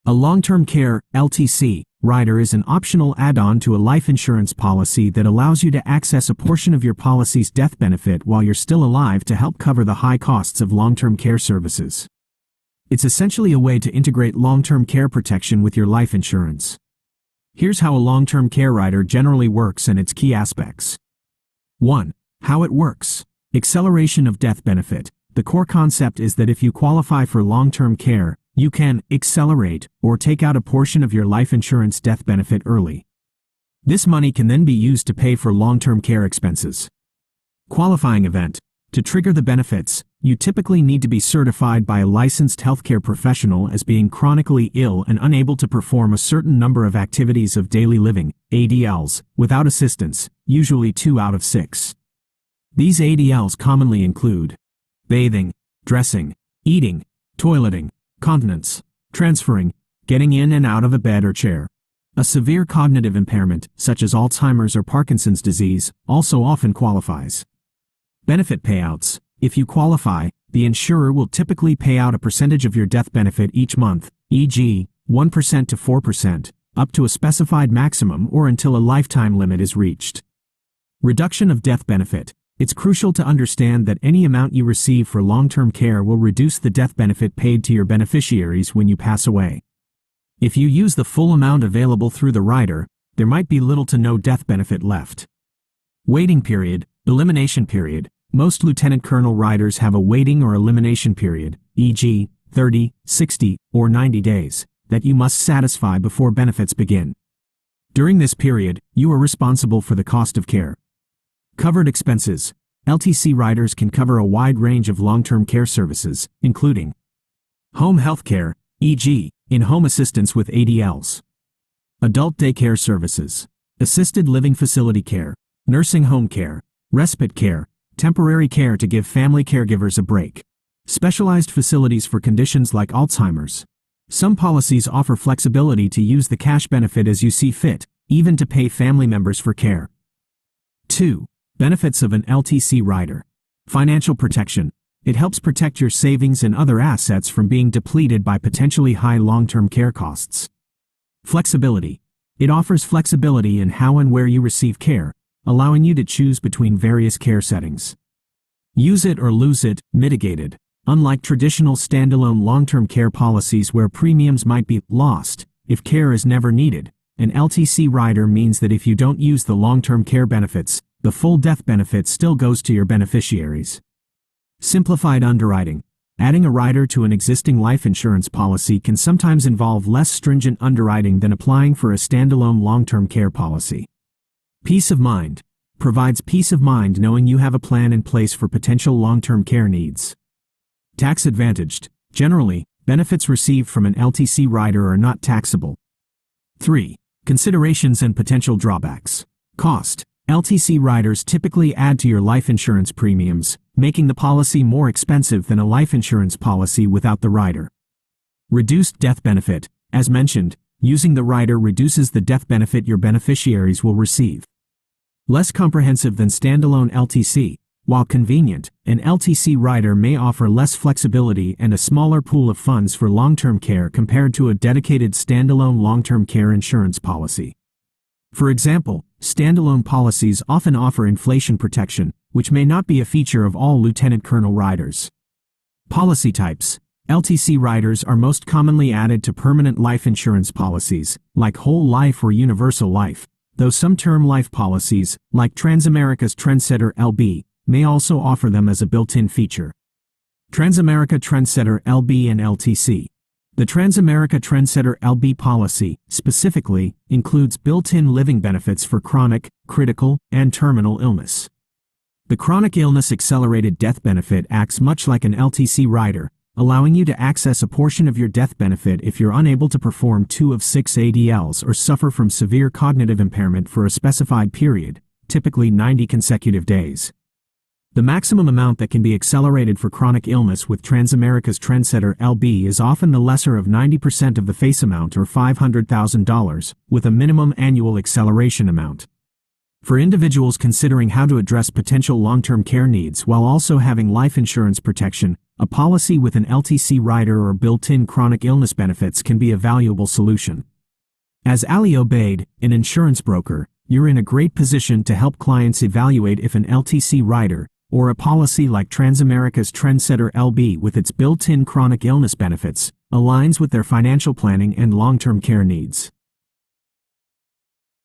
A long-term care (LTC) rider is an optional add-on to a life insurance policy that allows you to access a portion of your policy's death benefit while you're still alive to help cover the high costs of long-term care services. It's essentially a way to integrate long-term care protection with your life insurance. Here's how a long-term care rider generally works and its key aspects. 1. How it works. Acceleration of death benefit. The core concept is that if you qualify for long-term care, you can accelerate or take out a portion of your life insurance death benefit early. This money can then be used to pay for long-term care expenses. Qualifying event. To trigger the benefits, you typically need to be certified by a licensed healthcare professional as being chronically ill and unable to perform a certain number of activities of daily living, ADLs, without assistance, usually 2 out of 6. These ADLs commonly include bathing, dressing, eating, toileting, continence, transferring, getting in and out of a bed or chair. A severe cognitive impairment, such as Alzheimer's or Parkinson's disease, also often qualifies. Benefit payouts. If you qualify, the insurer will typically pay out a percentage of your death benefit each month, e.g., 1% to 4%, up to a specified maximum or until a lifetime limit is reached. Reduction of death benefit. It's crucial to understand that any amount you receive for long-term care will reduce the death benefit paid to your beneficiaries when you pass away. If you use the full amount available through the rider, there might be little to no death benefit left. Waiting period, elimination period. Most lieutenant colonel riders have a waiting or elimination period, e.g., 30, 60, or 90 days, that you must satisfy before benefits begin. During this period, you are responsible for the cost of care. Covered expenses. LTC riders can cover a wide range of long-term care services, including home health care, e.g., in-home assistance with ADLs, adult daycare services, assisted living facility care, nursing home care, respite care, temporary care to give family caregivers a break, specialized facilities for conditions like Alzheimer's. Some policies offer flexibility to use the cash benefit as you see fit, even to pay family members for care. 2. Benefits of an LTC rider. Financial protection. It helps protect your savings and other assets from being depleted by potentially high long-term care costs. Flexibility. It offers flexibility in how and where you receive care, allowing you to choose between various care settings. Use it or lose it, mitigated. Unlike traditional standalone long-term care policies where premiums might be lost if care is never needed, an LTC rider means that if you don't use the long-term care benefits, the full death benefit still goes to your beneficiaries. Simplified underwriting. Adding a rider to an existing life insurance policy can sometimes involve less stringent underwriting than applying for a standalone long-term care policy. Peace of mind. Provides peace of mind knowing you have a plan in place for potential long-term care needs. Tax advantaged. Generally, benefits received from an LTC rider are not taxable. 3. Considerations and potential drawbacks. Cost. LTC riders typically add to your life insurance premiums, making the policy more expensive than a life insurance policy without the rider. Reduced death benefit. As mentioned, using the rider reduces the death benefit your beneficiaries will receive. Less comprehensive than standalone LTC. While convenient, an LTC rider may offer less flexibility and a smaller pool of funds for long-term care compared to a dedicated standalone long-term care insurance policy. For example, standalone policies often offer inflation protection, which may not be a feature of all lieutenant colonel riders. Policy types. LTC riders are most commonly added to permanent life insurance policies, like whole life or universal life, though some term life policies, like Transamerica's Trendsetter LB, may also offer them as a built-in feature. Transamerica Trendsetter LB and LTC. The Transamerica Trendsetter LB policy, specifically, includes built-in living benefits for chronic, critical, and terminal illness. The chronic illness accelerated death benefit acts much like an LTC rider, allowing you to access a portion of your death benefit if you're unable to perform 2 of 6 ADLs or suffer from severe cognitive impairment for a specified period, typically 90 consecutive days. The maximum amount that can be accelerated for chronic illness with Transamerica's Trendsetter LB is often the lesser of 90% of the face amount or $500,000, with a minimum annual acceleration amount. For individuals considering how to address potential long-term care needs while also having life insurance protection, a policy with an LTC rider or built-in chronic illness benefits can be a valuable solution. As Ali Obaid, an insurance broker, you're in a great position to help clients evaluate if an LTC rider, or a policy like Transamerica's Trendsetter LB with its built-in chronic illness benefits, aligns with their financial planning and long-term care needs.